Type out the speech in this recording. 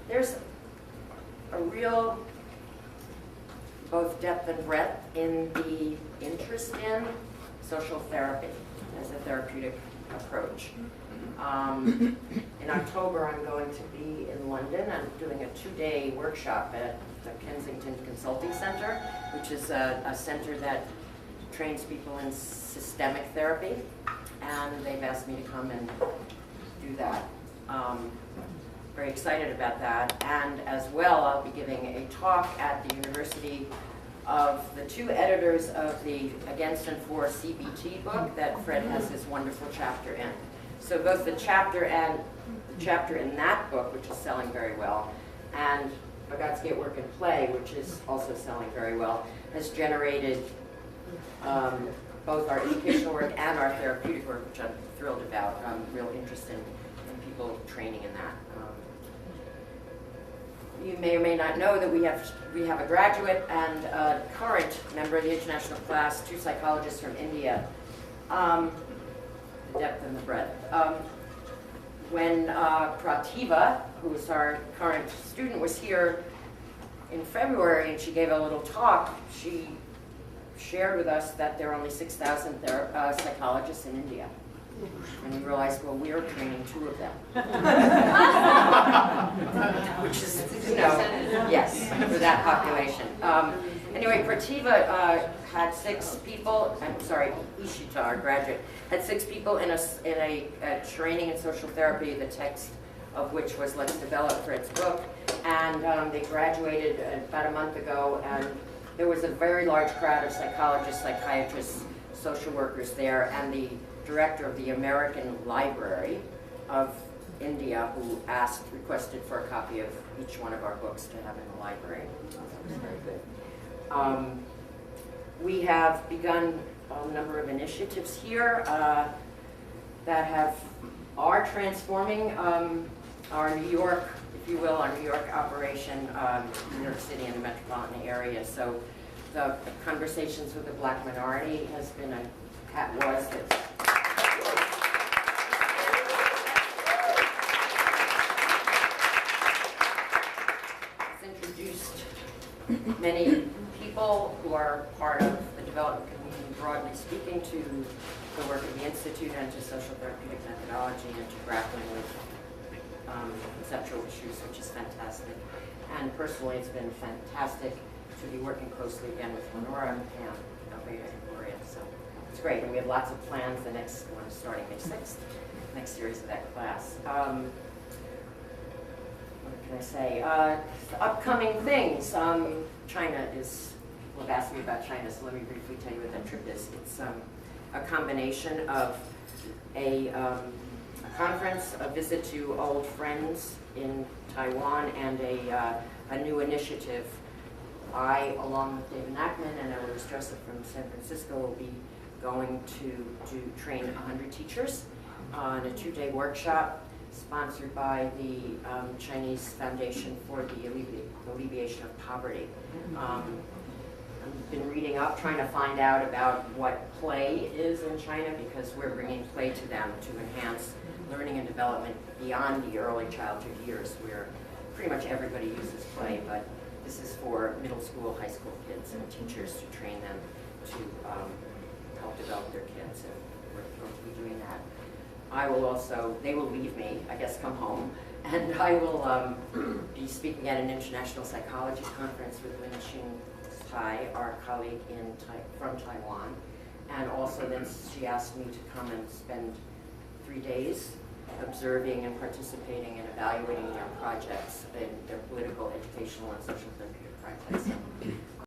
there's a real both depth and breadth in the interest in social therapy as a therapeutic approach. In October, I'm going to be in London. I'm doing a 2-day workshop at the Kensington Consulting Center, which is a center that trains people in systemic therapy, and they've asked me to come and do that. Very excited about that. And as well, I'll be giving a talk at the University of the 2 editors of the Against and For CBT book that Fred has his wonderful chapter in. So both the chapter and the chapter in that book, which is selling very well, and Bagatsky at Work and Play, which is also selling very well, has generated both our educational work and our therapeutic work, which I'm thrilled about. I'm real interested in people training in that. You may or may not know that we have a graduate and a current member of the international class, 2 psychologists from India. The depth and the breadth. When Prativa, who is our current student, was here in February and she gave a little talk, she shared with us that there are only 6,000 psychologists in India. And we realized, well, we are training 2 of them. Which is, yes, for that population. Anyway, Prativa had 6 people, Ishita, our graduate, had 6 people in a training in social therapy, the text of which was Let's Develop Fred's book. And they graduated about a month ago, and there was a very large crowd of psychologists, psychiatrists, social workers there, and the director of the American Library of India, who requested for a copy of each one of our books to have in the library. That was very good. We have begun a number of initiatives here that are transforming our New York, if you will, our New York operation, New York City and the metropolitan area. So the Conversations with the Black Minority has been introduced many people who are part of the development community, broadly speaking, to the work of the Institute and to social therapeutic methodology and to grappling with conceptual issues, which is fantastic. And personally, it's been fantastic to be working closely again with Lenora and Pam, Alveda and Gloria. So it's great, and we have lots of plans. The next one is starting May 6th, next series of that class. What can I say? Upcoming things. China is, well, asked me about China, so let me briefly tell you what that trip is. It's a combination of a conference, a visit to old friends in Taiwan, and a new initiative. I, along with David Nachman and Eloise Joseph from San Francisco, will be going to train 100 teachers on a 2-day workshop sponsored by the Chinese Foundation for the Alleviation of Poverty. I've been reading up, trying to find out about what play is in China, because we're bringing play to them to enhance learning and development beyond the early childhood years, where pretty much everybody uses play, but this is for middle school, high school kids and teachers to train them to help develop their kids, and we're going to be doing that. I will also, they will leave me, I guess come home, and I will be speaking at an international psychology conference with Wenxing Tai, our colleague from Taiwan, and also then she asked me to come and spend 3 days observing and participating and evaluating their projects, their political, educational, and social therapeutic projects.